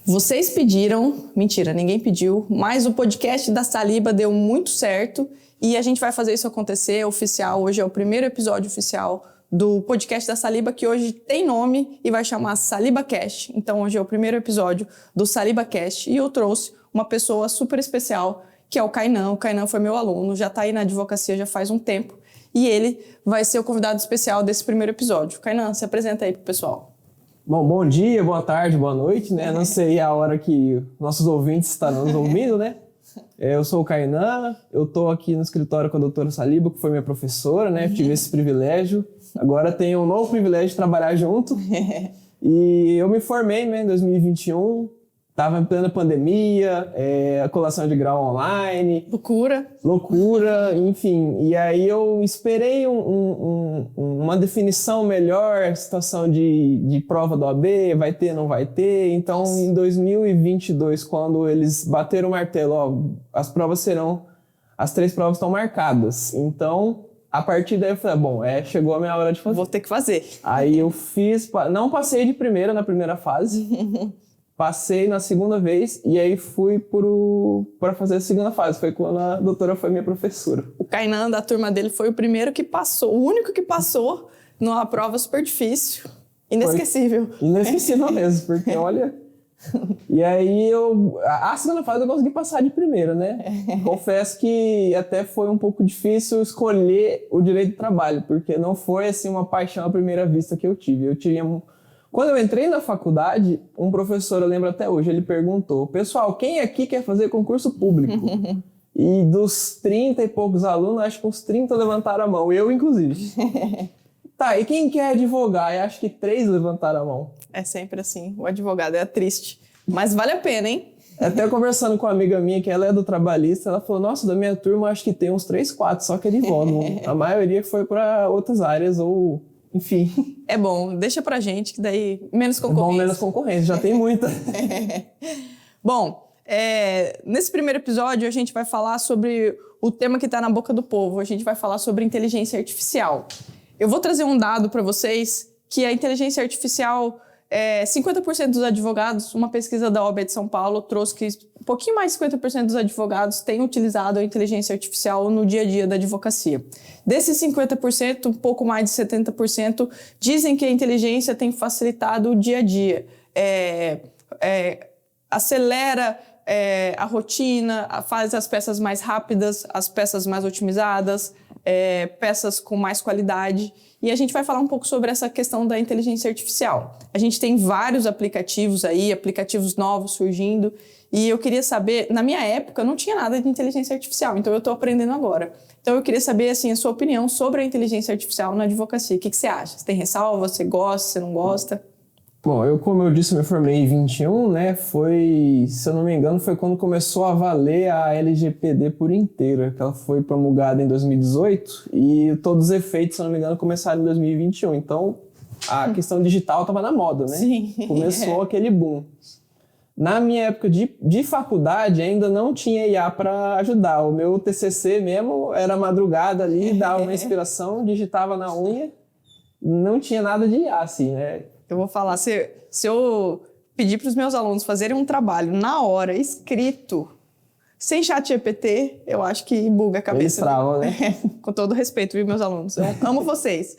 Vocês pediram, mentira, ninguém pediu, mas o podcast da Saliba deu muito certo e a gente vai fazer isso acontecer oficial. Hoje é o primeiro episódio oficial do podcast da Saliba, que hoje tem nome e vai chamar SalibaCast. Então hoje é o primeiro episódio do SalibaCast e eu trouxe uma pessoa super especial, que é o Kainan. O Kainan foi meu aluno, já está aí na advocacia já faz um tempo e ele vai ser o convidado especial desse primeiro episódio. Kainan, se apresenta aí pro pessoal. Bom dia, boa tarde, boa noite, né? Não sei a hora que nossos ouvintes estarão nos ouvindo, né? Eu sou o Kainan, eu estou aqui no escritório com a doutora Saliba, que foi minha professora, né? Eu tive esse privilégio. Agora tenho um novo privilégio de trabalhar junto. E eu me formei, né, em 2021. Estava em plena pandemia, a colação de grau online. Loucura, enfim. E aí eu esperei uma definição melhor, situação de prova do OAB, vai ter, não vai ter. Então, em 2022, quando eles bateram o martelo, ó, as 3 provas estão marcadas. Então, a partir daí eu falei, chegou a minha hora de fazer. Vou ter que fazer. Aí eu fiz, não passei de primeira na primeira fase. Passei na segunda vez e aí fui para fazer a segunda fase. Foi quando a doutora foi minha professora. O Kainan, da turma dele, foi o primeiro que passou, o único que passou numa prova super difícil. Inesquecível. Inesquecível mesmo, porque olha... E aí a segunda fase eu consegui passar de primeira, né? Confesso que até foi um pouco difícil escolher o direito de trabalho, porque não foi assim uma paixão à primeira vista que eu tive. Quando eu entrei na faculdade, um professor, eu lembro até hoje, ele perguntou: pessoal, quem aqui quer fazer concurso público? E dos 30 e poucos alunos, acho que uns 30 levantaram a mão, eu inclusive. Tá, e quem quer advogar? Eu acho que 3 levantaram a mão. É sempre assim, o advogado é triste, mas vale a pena, hein? Até conversando com uma amiga minha, que ela é do trabalhista, ela falou, nossa, da minha turma acho que tem uns 3, 4, só que é advogam. A maioria foi para outras áreas ou... Enfim. É bom, deixa pra gente, que daí menos concorrência. É bom, menos concorrência, já tem muita. Bom, nesse primeiro episódio a gente vai falar sobre o tema que tá na boca do povo. A gente vai falar sobre inteligência artificial. Eu vou trazer um dado para vocês que a inteligência artificial, 50% dos advogados, uma pesquisa da OAB de São Paulo trouxe que um pouquinho mais de 50% dos advogados têm utilizado a inteligência artificial no dia a dia da advocacia. Desses 50%, um pouco mais de 70% dizem que a inteligência tem facilitado o dia a dia. Acelera a rotina, faz as peças mais rápidas, as peças mais otimizadas, peças com mais qualidade. E a gente vai falar um pouco sobre essa questão da inteligência artificial. A gente tem vários aplicativos aí, aplicativos novos surgindo, e eu queria saber, na minha época não tinha nada de inteligência artificial, então eu estou aprendendo agora. Então eu queria saber assim, a sua opinião sobre a inteligência artificial na advocacia. O que você acha? Você tem ressalva? Você gosta? Você não gosta? Bom, como eu disse, me formei em 21, né? Foi, se eu não me engano, foi quando começou a valer a LGPD por inteira, que ela foi promulgada em 2018 e todos os efeitos, se eu não me engano, começaram em 2021. Então, a questão digital estava na moda, né? Sim. Começou aquele boom. Na minha época de faculdade, ainda não tinha IA para ajudar. O meu TCC mesmo era madrugada ali, dava uma inspiração, digitava na unha, não tinha nada de IA, assim, né? Eu vou falar, se eu pedir para os meus alunos fazerem um trabalho na hora, escrito, sem chat GPT, eu acho que buga a cabeça. Eles travam, né? Com todo respeito, viu, meus alunos? Eu amo vocês.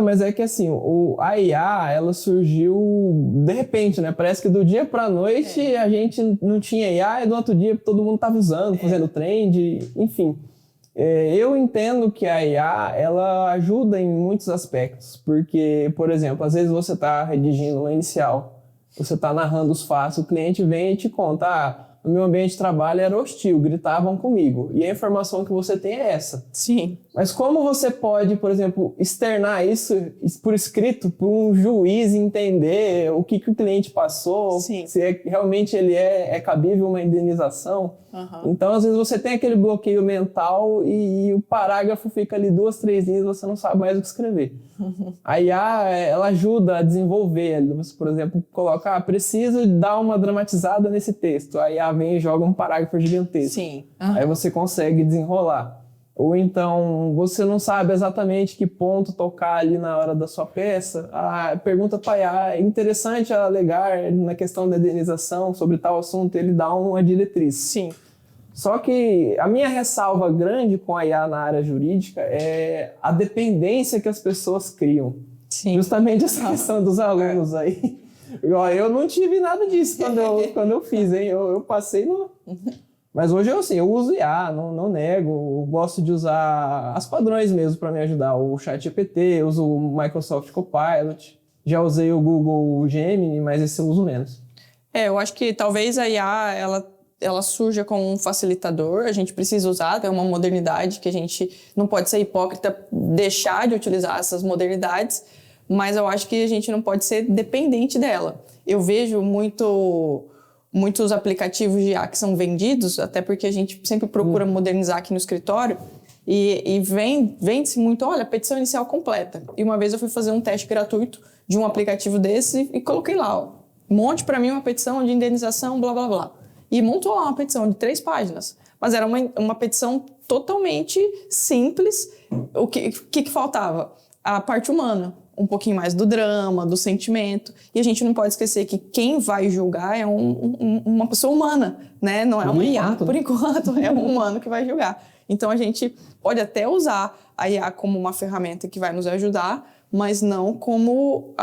Mas é que assim, a IA, ela surgiu de repente, né? Parece que do dia pra noite a gente não tinha IA e do outro dia todo mundo estava usando, fazendo trend, enfim. Eu entendo que a IA, ela ajuda em muitos aspectos, porque, por exemplo, às vezes você está redigindo uma inicial, você está narrando os fatos, o cliente vem e te conta, no meu ambiente de trabalho era hostil, gritavam comigo, e a informação que você tem é essa. Sim. Mas como você pode, por exemplo, externar isso por escrito para um juiz entender o que o cliente passou, Sim. se realmente ele é cabível uma indenização? Uhum. Então, às vezes, você tem aquele bloqueio mental e o parágrafo fica ali 2, 3 linhas e você não sabe mais o que escrever. Uhum. A IA, ela ajuda a desenvolver. Você, por exemplo, coloca, preciso dar uma dramatizada nesse texto. A IA vem e joga um parágrafo gigantesco. Sim. Uhum. Aí você consegue desenrolar. Ou então você não sabe exatamente que ponto tocar ali na hora da sua peça. Pergunta para a IA, é interessante alegar na questão da indenização sobre tal assunto, ele dá uma diretriz. Sim. Só que a minha ressalva grande com a IA na área jurídica é a dependência que as pessoas criam. Sim. Justamente essa questão dos alunos aí. Eu não tive nada disso quando eu fiz, hein? Eu passei no... Mas hoje eu uso IA, não nego. Eu gosto de usar as padrões mesmo para me ajudar. O ChatGPT, eu uso o Microsoft Copilot. Já usei o Google Gemini, mas esse eu uso menos. Eu acho que talvez a IA, ela surja como um facilitador. A gente precisa usar, é uma modernidade que a gente não pode ser hipócrita, deixar de utilizar essas modernidades, mas eu acho que a gente não pode ser dependente dela. Eu vejo muitos aplicativos de IA que são vendidos, até porque a gente sempre procura modernizar aqui no escritório, e vende-se muito, olha, petição inicial completa. E uma vez eu fui fazer um teste gratuito de um aplicativo desse e coloquei lá, ó, monte para mim uma petição de indenização, blá, blá, blá. E montou lá uma petição de 3 páginas. Mas era uma petição totalmente simples. O que faltava? A parte humana. Um pouquinho mais do drama, do sentimento. E a gente não pode esquecer que quem vai julgar é uma pessoa humana, né? Não é uma IA, por enquanto, é um humano que vai julgar. Então, a gente pode até usar a IA como uma ferramenta que vai nos ajudar, mas não como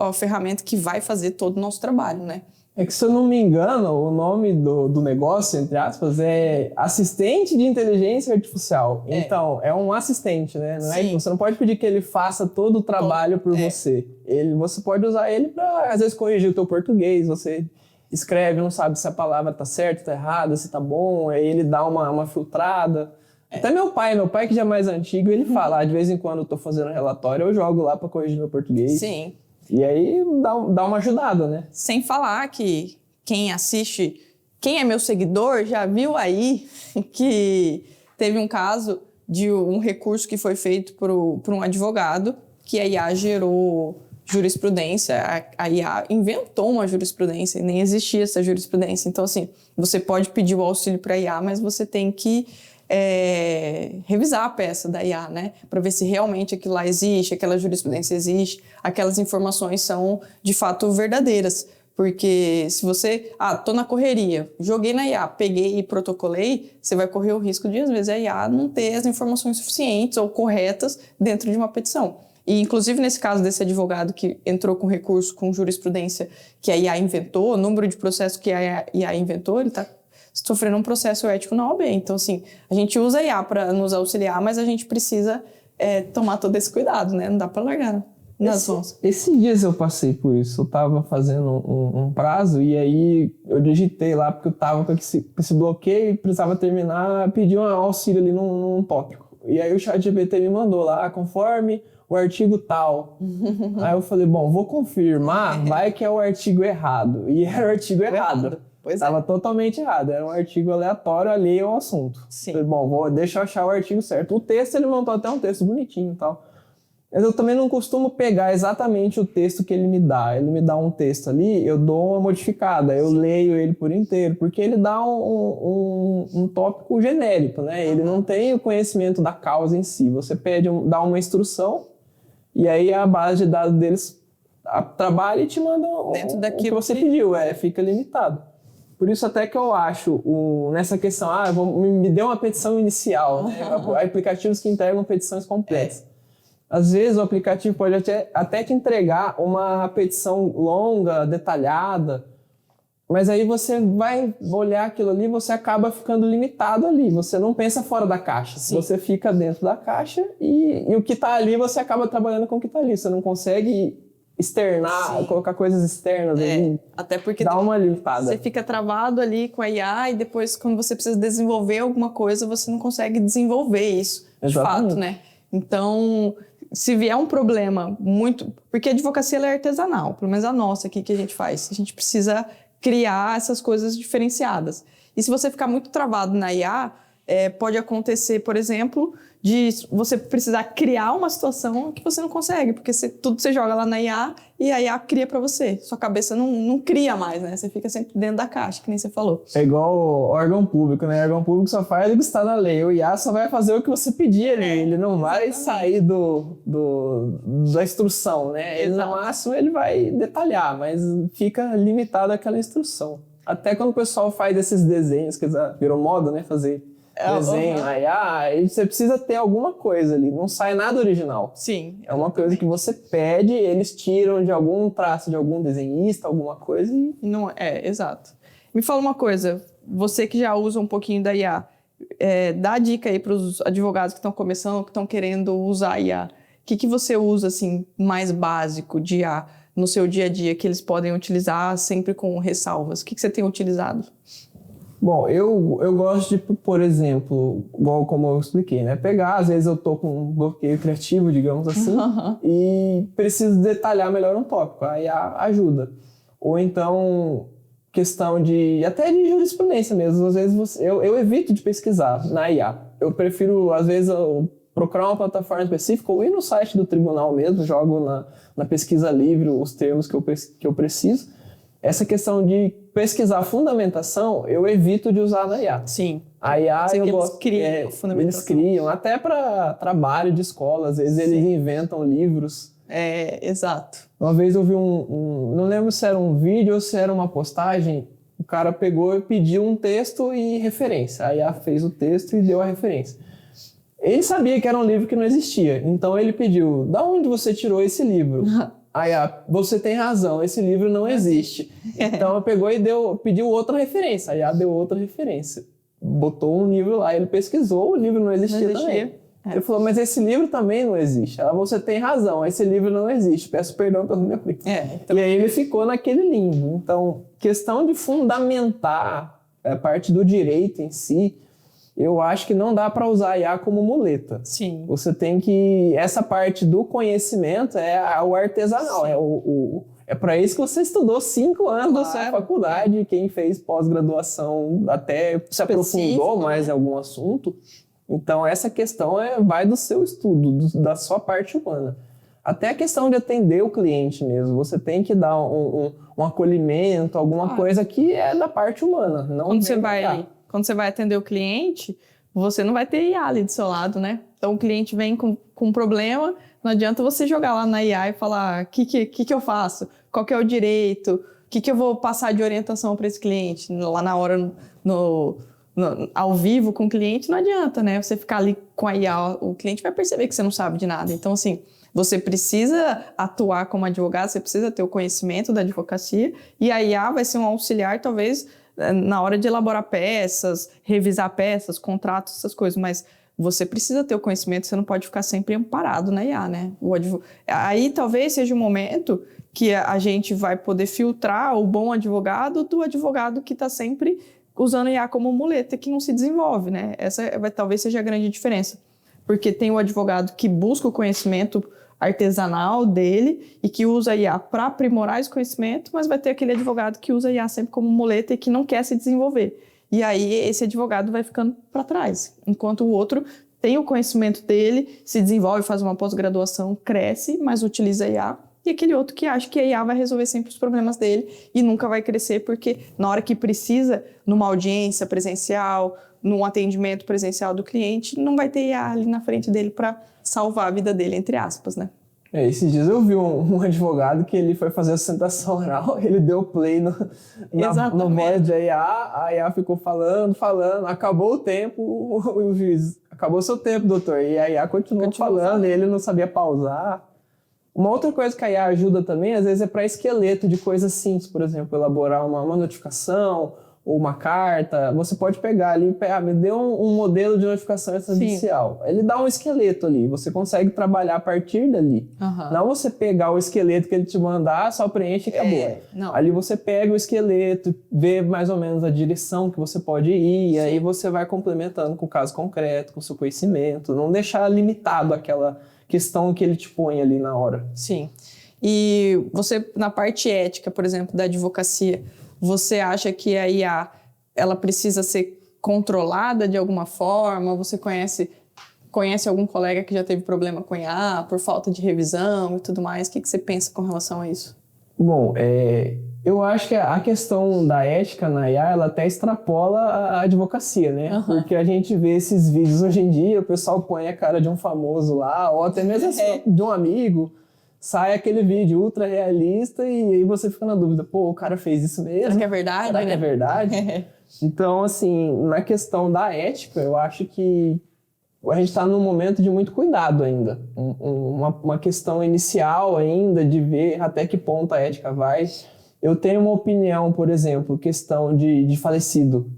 a ferramenta que vai fazer todo o nosso trabalho, né? É que, se eu não me engano, o nome do negócio, entre aspas, é assistente de inteligência artificial. Então, é um assistente, né? Você não pode pedir que ele faça todo o trabalho por você. Você pode usar ele para, às vezes, corrigir o teu português. Você escreve, não sabe se a palavra tá certa, tá errada, se tá bom. Aí ele dá uma filtrada. Até meu pai que já é mais antigo, ele fala, de vez em quando eu tô fazendo relatório, eu jogo lá para corrigir meu português. Sim. E aí dá uma ajudada, né? Sem falar que quem assiste, quem é meu seguidor, já viu aí que teve um caso de um recurso que foi feito por um advogado, que a IA gerou jurisprudência, a IA inventou uma jurisprudência, nem existia essa jurisprudência. Então, assim, você pode pedir o auxílio para a IA, mas você tem que revisar a peça da IA, né? Para ver se realmente aquilo lá existe, aquela jurisprudência existe, aquelas informações são de fato verdadeiras. Porque se você, tô na correria, joguei na IA, peguei e protocolei, você vai correr o risco de, às vezes, a IA não ter as informações suficientes ou corretas dentro de uma petição. E, inclusive, nesse caso desse advogado que entrou com recurso com jurisprudência que a IA inventou, o número de processos que a IA inventou, ele está sofrendo um processo ético na OAB. Então, assim, a gente usa a IA para nos auxiliar, mas a gente precisa tomar todo esse cuidado, né? Não dá para largar nas mãos. Esses dias eu passei por isso. Eu tava fazendo um prazo e aí eu digitei lá, porque eu tava com esse bloqueio e precisava terminar, pedi um auxílio ali num tópico. E aí o ChatGPT me mandou lá, conforme o artigo tal. Aí eu falei, bom, vou confirmar, vai que é o artigo errado. E era o artigo errado. Estava totalmente errado, era um artigo aleatório alheio ao assunto. Sim. Falei, bom, deixa eu achar o artigo certo. O texto, ele montou até um texto bonitinho e tal. Mas eu também não costumo pegar exatamente o texto que ele me dá. Ele me dá um texto ali, eu dou uma modificada, eu leio ele por inteiro, porque ele dá um tópico genérico, né? Ele não tem o conhecimento da causa em si. Você dá uma instrução e aí a base de dados deles trabalha e te manda dentro o que você pediu, fica limitado. Por isso até que eu acho, nessa questão, me dê uma petição inicial, né? Aplicativos que entregam petições completas. Às vezes o aplicativo pode até te entregar uma petição longa, detalhada, mas aí você vai olhar aquilo ali e você acaba ficando limitado ali. Você não pensa fora da caixa. Sim. Você fica dentro da caixa e o que está ali você acaba trabalhando com o que está ali. Você não consegue externar, colocar coisas externas ali. Até porque dá uma limitada. Você fica travado ali com a IA e depois, quando você precisa desenvolver alguma coisa, você não consegue desenvolver isso, de fato, né? Então, se vier um problema muito... Porque a advocacia ela é artesanal, pelo menos a nossa aqui que a gente faz. A gente precisa criar essas coisas diferenciadas. E se você ficar muito travado na IA, Pode acontecer, por exemplo, de você precisar criar uma situação que você não consegue, porque tudo você joga lá na IA e a IA cria para você. Sua cabeça não cria mais, né? Você fica sempre dentro da caixa, que nem você falou. É igual o órgão público, né? O órgão público só faz o que está na lei. O IA só vai fazer o que você pedir ali. Ele não vai sair da instrução, né? Ele, no máximo, ele vai detalhar, mas fica limitado àquela instrução. Até quando o pessoal faz esses desenhos, que virou moda, né? Fazer desenho, aí você precisa ter alguma coisa ali. Não sai nada original. Sim. É uma coisa que você pede, eles tiram de algum traço de algum desenhista, alguma coisa e... Não, exato. Me fala uma coisa, você que já usa um pouquinho da IA, dá dica aí para os advogados que estão começando, que estão querendo usar a IA. O que você usa, assim, mais básico de IA no seu dia a dia, que eles podem utilizar sempre com ressalvas? O que você tem utilizado? Bom, eu gosto de, por exemplo, igual como eu expliquei, né? Pegar, às vezes eu tô com um bloqueio criativo, digamos assim, e preciso detalhar melhor um tópico, aí ajuda. Ou então, questão até de jurisprudência mesmo, às vezes eu evito de pesquisar na IA. Eu prefiro, às vezes, procurar uma plataforma específica ou ir no site do tribunal mesmo, jogo na pesquisa livre os termos que eu preciso. Essa questão de pesquisar a fundamentação, eu evito de usar na IA. Sim. A IA, eles criam fundamentação. Eles criam, até para trabalho de escola, às vezes eles inventam livros. Exato. Uma vez eu vi não lembro se era um vídeo ou se era uma postagem, o cara pegou e pediu um texto e referência. A IA fez o texto e deu a referência. Ele sabia que era um livro que não existia, então ele pediu, da onde você tirou esse livro? Aí, você tem razão, esse livro não existe. Então, ela pegou e pediu outra referência. Aí, deu outra referência. Botou um livro lá, ele pesquisou, o livro não existia também. Ele falou, mas esse livro também não existe. Ela, você tem razão, esse livro não existe. Peço perdão pelo meu livro. Então... E aí, ele ficou naquele limbo. Então, questão de fundamentar a parte do direito em si, eu acho que não dá para usar a IA como muleta. Sim. Você tem que... Essa parte do conhecimento é o artesanal. É para isso que você estudou 5 anos da sua faculdade. Quem fez pós-graduação até se aprofundou mais em algum assunto. Então, essa questão vai do seu estudo, da sua parte humana. Até a questão de atender o cliente mesmo. Você tem que dar um acolhimento, alguma coisa que é da parte humana. Não Quando você vai atender o cliente, você não vai ter IA ali do seu lado, né? Então, o cliente vem com um problema, não adianta você jogar lá na IA e falar o que eu faço, qual que é o direito, o que eu vou passar de orientação para esse cliente. Lá na hora, ao vivo com o cliente, não adianta, né? Você ficar ali com a IA, o cliente vai perceber que você não sabe de nada. Então, assim, você precisa atuar como advogado, você precisa ter o conhecimento da advocacia e a IA vai ser um auxiliar, talvez, na hora de elaborar peças, revisar peças, contratos, essas coisas, mas você precisa ter o conhecimento, você não pode ficar sempre amparado na IA, né? Aí talvez seja o momento que a gente vai poder filtrar o bom advogado do advogado que está sempre usando a IA como muleta, que não se desenvolve, né? Essa talvez seja a grande diferença, porque tem o advogado que busca o conhecimento artesanal dele e que usa a IA para aprimorar esse conhecimento, mas vai ter aquele advogado que usa a IA sempre como muleta e que não quer se desenvolver. E aí esse advogado vai ficando para trás, enquanto o outro tem o conhecimento dele, se desenvolve, faz uma pós-graduação, cresce, mas utiliza a IA, e aquele outro que acha que a IA vai resolver sempre os problemas dele e nunca vai crescer, porque na hora que precisa, numa audiência presencial, num atendimento presencial do cliente, não vai ter IA ali na frente dele para salvar a vida dele, entre aspas, né? Esses dias eu vi um advogado que ele foi fazer a sustentação oral, ele deu play no modo de IA, a IA ficou falando, acabou o tempo, o juiz, acabou seu tempo, doutor, e a IA continuou falando, e ele não sabia pausar. Uma outra coisa que a IA ajuda também, às vezes, é para esqueleto de coisas simples, por exemplo, elaborar uma notificação ou uma carta. Você pode pegar ali e me dê um modelo de notificação extrajudicial. Ele dá um esqueleto ali, você consegue trabalhar a partir dali. Não você pegar o esqueleto que ele te mandar, só preenche e acabou. Ali você pega o esqueleto, vê mais ou menos a direção que você pode ir, e aí você vai complementando com o caso concreto, com o seu conhecimento, não deixar limitado aquela questão que ele te põe ali na hora. Sim. E você, na parte ética, por exemplo, da advocacia, você acha que a IA ela precisa ser controlada de alguma forma? Você conhece algum colega que já teve problema com IA por falta de revisão e tudo mais? O que você pensa com relação a isso? Bom, eu acho que a questão da ética na IA, ela até extrapola a advocacia, né? Porque a gente vê esses vídeos hoje em dia, o pessoal põe a cara de um famoso lá, ou até mesmo de um amigo, sai aquele vídeo ultra realista e aí você fica na dúvida, pô, o cara fez isso mesmo? Será que é verdade? Será que é verdade? Então, assim, na questão da ética, eu acho que a gente está num momento de muito cuidado ainda. Uma questão inicial ainda de ver até que ponto a ética vai. Eu tenho uma opinião, por exemplo, questão de falecido.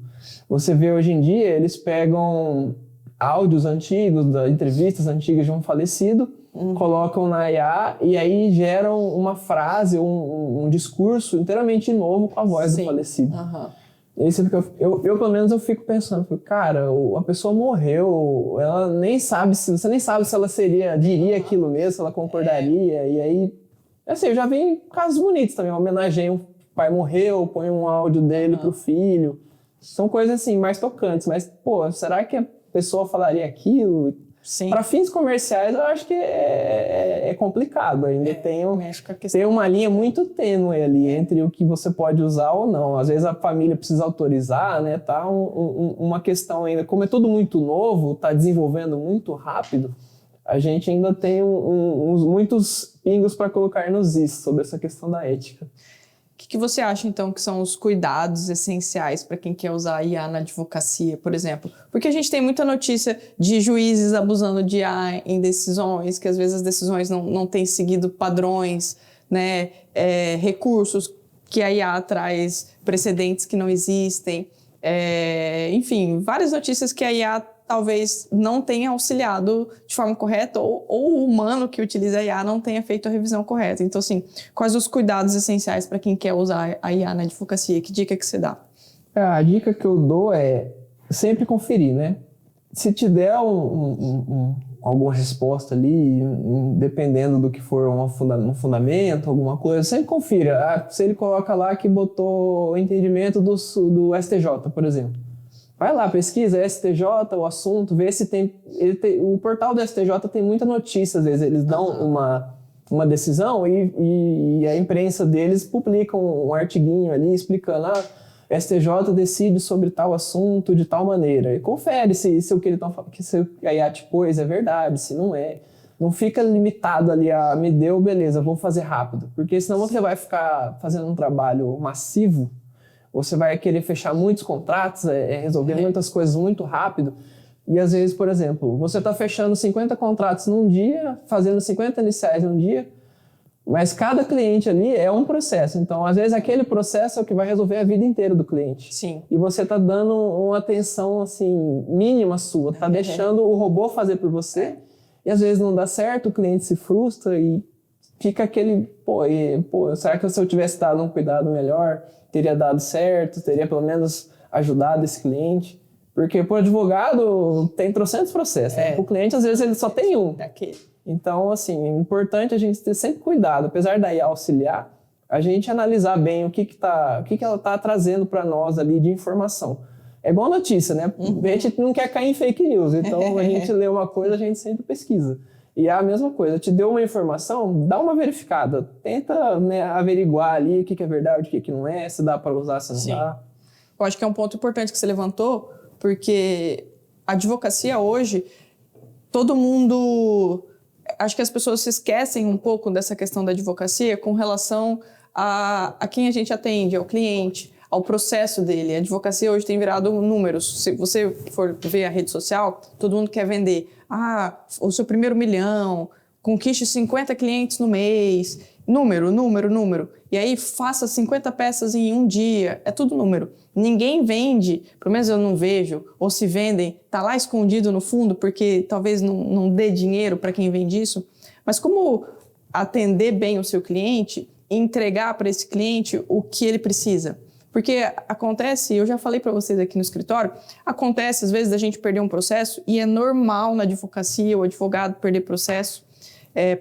Você vê hoje em dia, eles pegam áudios antigos, entrevistas antigas de um falecido, colocam na IA e aí geram uma frase, um discurso inteiramente novo com a voz do falecido. E aí eu, pelo menos, eu fico pensando, cara, a pessoa morreu, ela nem sabe você nem sabe se ela diria aquilo mesmo, se ela concordaria, e aí, assim, eu já vi casos bonitos também, homenageiam, o pai morreu, põe um áudio dele pro filho, são coisas assim, mais tocantes, mas, pô, será que a pessoa falaria aquilo? Sim. Para fins comerciais, eu acho que é complicado. Ainda tem uma linha muito tênue ali entre o que você pode usar ou não. Às vezes a família precisa autorizar, né? Tá uma questão ainda. Como é tudo muito novo, está desenvolvendo muito rápido, a gente ainda tem muitos pingos para colocar nos is sobre essa questão da ética. O que você acha, então, que são os cuidados essenciais para quem quer usar IA na advocacia, por exemplo? Porque a gente tem muita notícia de juízes abusando de IA em decisões, que às vezes as decisões não têm seguido padrões, né? Recursos que a IA traz, precedentes que não existem. Enfim, várias notícias que a IA talvez não tenha auxiliado de forma correta ou o humano que utiliza a IA não tenha feito a revisão correta. Então, assim, quais os cuidados essenciais para quem quer usar a IA na advocacia? Que dica que você dá? A dica que eu dou é sempre conferir, né? Se te der alguma resposta ali, dependendo do que for um fundamento, alguma coisa, sempre confira. Se ele coloca lá que botou o entendimento do STJ, por exemplo. Vai lá, pesquisa STJ, o assunto, vê se tem... o portal do STJ tem muita notícia, às vezes eles dão uma decisão e a imprensa deles publica um artiguinho ali explicando, STJ decide sobre tal assunto de tal maneira. E confere se o que a IA te pôs é verdade, se não é. Não fica limitado ali a me deu, beleza, vou fazer rápido. Porque senão você vai ficar fazendo um trabalho massivo, você vai querer fechar muitos contratos, resolver muitas coisas muito rápido. E às vezes, por exemplo, você está fechando 50 contratos num dia, fazendo 50 iniciais num dia, mas cada cliente ali é um processo. Então, às vezes, aquele processo é o que vai resolver a vida inteira do cliente. Sim. E você está dando uma atenção assim, mínima sua, está deixando o robô fazer por você. E às vezes não dá certo, o cliente se frustra e fica aquele, será que se eu tivesse dado um cuidado melhor, teria dado certo, teria pelo menos ajudado esse cliente? Porque pro advogado tem trocentos processos, né? O cliente às vezes ele só tem um. Então, assim, é importante a gente ter sempre cuidado, apesar da IA auxiliar, a gente analisar bem o que ela está trazendo para nós ali de informação. É igual notícia, né? A gente não quer cair em fake news, então a gente lê uma coisa, a gente sempre pesquisa. E é a mesma coisa, te deu uma informação, dá uma verificada, tenta, né, averiguar ali o que é verdade, o que não é, se dá para usar, se não dá. Eu acho que é um ponto importante que você levantou, porque a advocacia hoje, todo mundo... Acho que as pessoas se esquecem um pouco dessa questão da advocacia com relação a quem a gente atende, ao cliente, ao processo dele. A advocacia hoje tem virado números. Se você for ver a rede social, todo mundo quer vender. O seu primeiro 1 milhão, conquiste 50 clientes no mês. Número. E aí faça 50 peças em um dia. É tudo número. Ninguém vende, pelo menos eu não vejo, ou se vendem, tá lá escondido no fundo, porque talvez não dê dinheiro para quem vende isso. Mas como atender bem o seu cliente e entregar para esse cliente o que ele precisa? Porque acontece, eu já falei para vocês aqui no escritório, acontece às vezes a gente perder um processo e é normal na advocacia o advogado perder processo,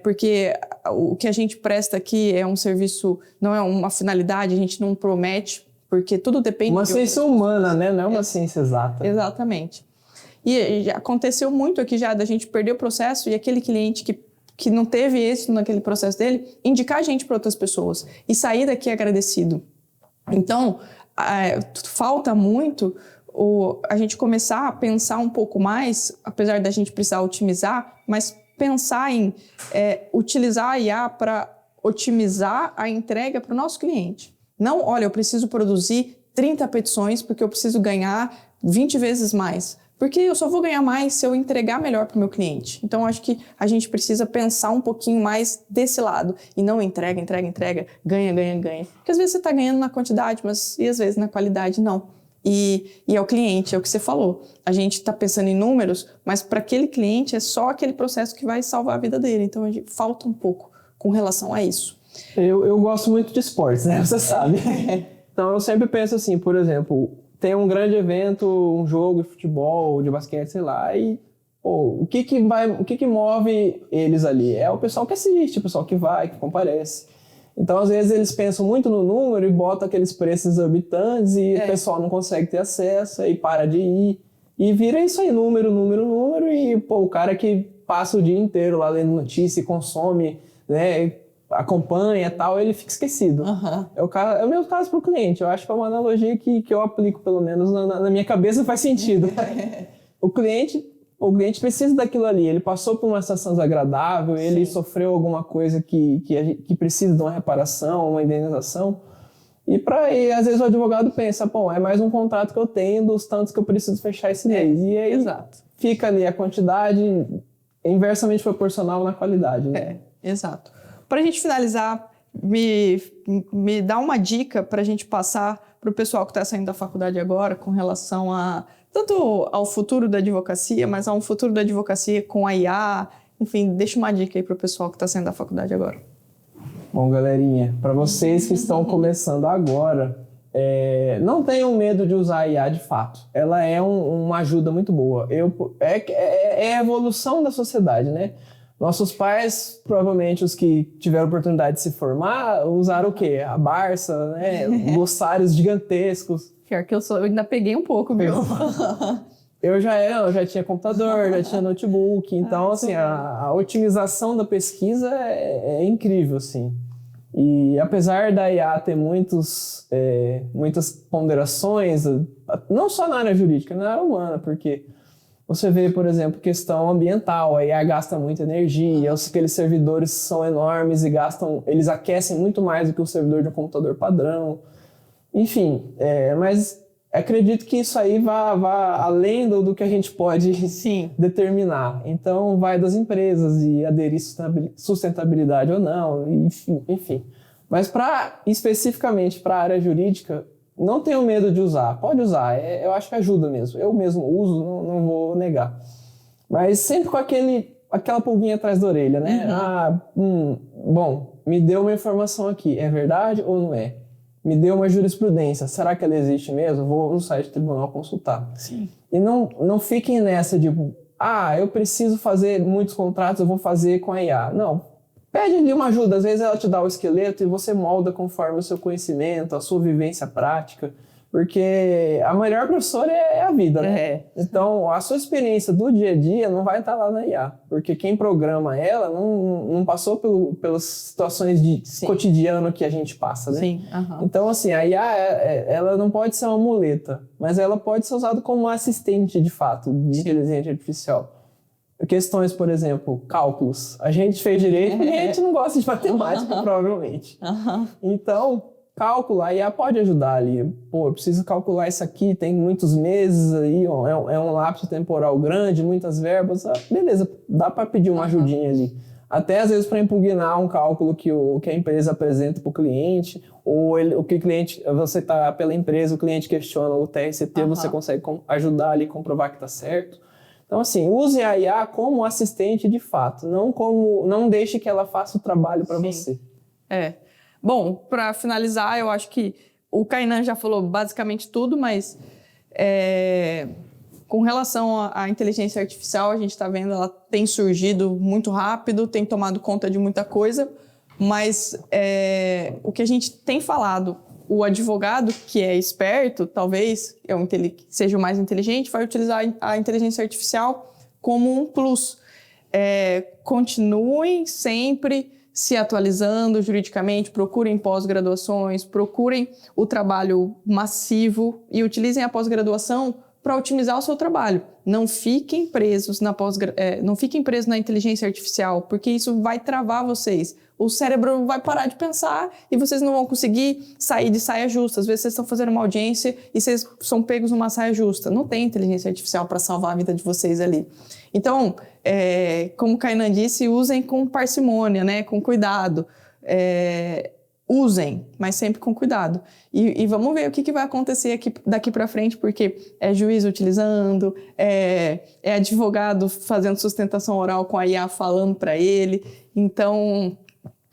porque o que a gente presta aqui é um serviço, não é uma finalidade, a gente não promete porque tudo depende... Uma ciência humana, né? Não é uma ciência exata. Exatamente. E já aconteceu muito aqui já da gente perder o processo e aquele cliente que não teve êxito naquele processo dele, indicar a gente para outras pessoas e sair daqui agradecido. Então, falta muito a gente começar a pensar um pouco mais, apesar da gente precisar otimizar, mas pensar em utilizar a IA para otimizar a entrega para o nosso cliente. Não, olha, eu preciso produzir 30 petições porque eu preciso ganhar 20 vezes mais. Porque eu só vou ganhar mais se eu entregar melhor para o meu cliente. Então, acho que a gente precisa pensar um pouquinho mais desse lado. E não entrega, ganha. Porque às vezes você está ganhando na quantidade, mas e às vezes na qualidade não. E é o cliente, é o que você falou. A gente está pensando em números, mas para aquele cliente é só aquele processo que vai salvar a vida dele. Então, falta um pouco com relação a isso. Eu gosto muito de esportes, né? Você sabe. Então, eu sempre penso assim, por exemplo... Tem um grande evento, um jogo de futebol, de basquete, sei lá, e o que move eles ali? É o pessoal que assiste, o pessoal que vai, que comparece. Então, às vezes, eles pensam muito no número e botam aqueles preços exorbitantes e o pessoal não consegue ter acesso e para de ir. E vira isso aí, número, e o cara que passa o dia inteiro lá lendo notícia e consome, né, acompanha e tal, ele fica esquecido. Uhum. É o meu caso para o cliente. Eu acho que é uma analogia que eu aplico, pelo menos na minha cabeça, faz sentido. O cliente precisa daquilo ali. Ele passou por uma situação desagradável, ele sofreu alguma coisa que precisa de uma reparação, uma indenização. E às vezes o advogado pensa, bom, é mais um contrato que eu tenho dos tantos que eu preciso fechar esse mês. E aí fica ali a quantidade inversamente proporcional na qualidade. Né? Exato. Para a gente finalizar, me dá uma dica para a gente passar para o pessoal que está saindo da faculdade agora com relação tanto ao futuro da advocacia, mas ao futuro da advocacia com a IA. Enfim, deixa uma dica aí para o pessoal que está saindo da faculdade agora. Bom, galerinha, para vocês que estão começando agora, não tenham medo de usar a IA de fato. Ela é uma ajuda muito boa. É a evolução da sociedade, né? Nossos pais, provavelmente os que tiveram a oportunidade de se formar, usaram o quê? A Barça, né? Glossários gigantescos. Pior que eu ainda peguei um pouco, viu? Eu já tinha computador, já tinha notebook. Então, assim, a otimização da pesquisa é incrível, assim. E apesar da IA ter muitas ponderações, não só na área jurídica, na área humana, porque... Você vê, por exemplo, questão ambiental, a IA gasta muita energia, aqueles servidores são enormes e eles aquecem muito mais do que o servidor de um computador padrão. Enfim, mas acredito que isso aí vá além do que a gente pode determinar. Então, vai das empresas e aderir sustentabilidade ou não, enfim. Mas especificamente para a área jurídica, não tenho medo de usar, pode usar, eu acho que ajuda mesmo. Eu mesmo uso, não vou negar. Mas sempre com aquela pulguinha atrás da orelha, né? Bom, me deu uma informação aqui, é verdade ou não é? Me deu uma jurisprudência, será que ela existe mesmo? Vou no site do tribunal consultar. Sim. E não fiquem nessa de, eu preciso fazer muitos contratos, eu vou fazer com a IA. Não. Pede ali uma ajuda, às vezes ela te dá o esqueleto e você molda conforme o seu conhecimento, a sua vivência prática, porque a melhor professora é a vida, né? Então, a sua experiência do dia a dia não vai estar lá na IA, porque quem programa ela não passou pelas situações de cotidiano que a gente passa, né? Sim. Então, assim, a IA, ela não pode ser uma muleta, mas ela pode ser usada como uma assistente, de fato, de inteligência artificial. Questões, por exemplo, cálculos. A gente fez direito e a gente não gosta de matemática, provavelmente. Então, cálculo, a IA pode ajudar ali. Eu preciso calcular isso aqui, tem muitos meses aí, é um lapso temporal grande, muitas verbas. Beleza, dá para pedir uma ajudinha ali. Até, às vezes, para impugnar um cálculo que a empresa apresenta para o cliente, ou o que o cliente, você está pela empresa, o cliente questiona o TRCT, você consegue ajudar ali, comprovar que está certo. Então, assim, use a IA como assistente de fato, não deixe que ela faça o trabalho para você. Bom, para finalizar, eu acho que o Kainan já falou basicamente tudo, mas com relação à inteligência artificial, a gente está vendo, ela tem surgido muito rápido, tem tomado conta de muita coisa, mas o que a gente tem falado o advogado que é esperto, talvez seja o mais inteligente, vai utilizar a inteligência artificial como um plus. Continuem sempre se atualizando juridicamente, procurem pós-graduações, procurem o trabalho massivo e utilizem a pós-graduação para otimizar o seu trabalho. Não fiquem presos não fiquem presos na inteligência artificial, porque isso vai travar vocês. O cérebro vai parar de pensar e vocês não vão conseguir sair de saia justa. Às vezes vocês estão fazendo uma audiência e vocês são pegos numa saia justa. Não tem inteligência artificial para salvar a vida de vocês ali. Então, como o Kainan disse, usem com parcimônia, né? Com cuidado. Usem, mas sempre com cuidado. E vamos ver o que vai acontecer daqui para frente, porque é juiz utilizando, é advogado fazendo sustentação oral com a IA falando para ele. Então,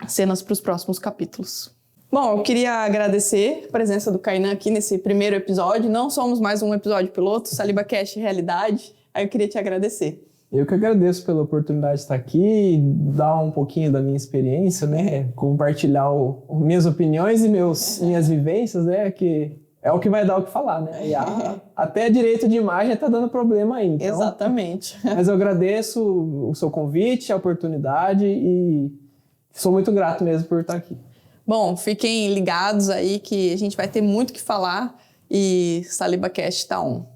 cenas para os próximos capítulos. Bom, eu queria agradecer a presença do Kainan aqui nesse primeiro episódio. Não somos mais um episódio piloto, SalibaCast Realidade. Aí eu queria te agradecer. Eu que agradeço pela oportunidade de estar aqui, dar um pouquinho da minha experiência, né? Compartilhar minhas opiniões e minhas vivências, né? Que é o que vai dar o que falar, né? E até direito de imagem está dando problema aí. Então, exatamente. Mas eu agradeço o seu convite, a oportunidade e sou muito grato mesmo por estar aqui. Bom, fiquem ligados aí que a gente vai ter muito o que falar e SalibaCast está on.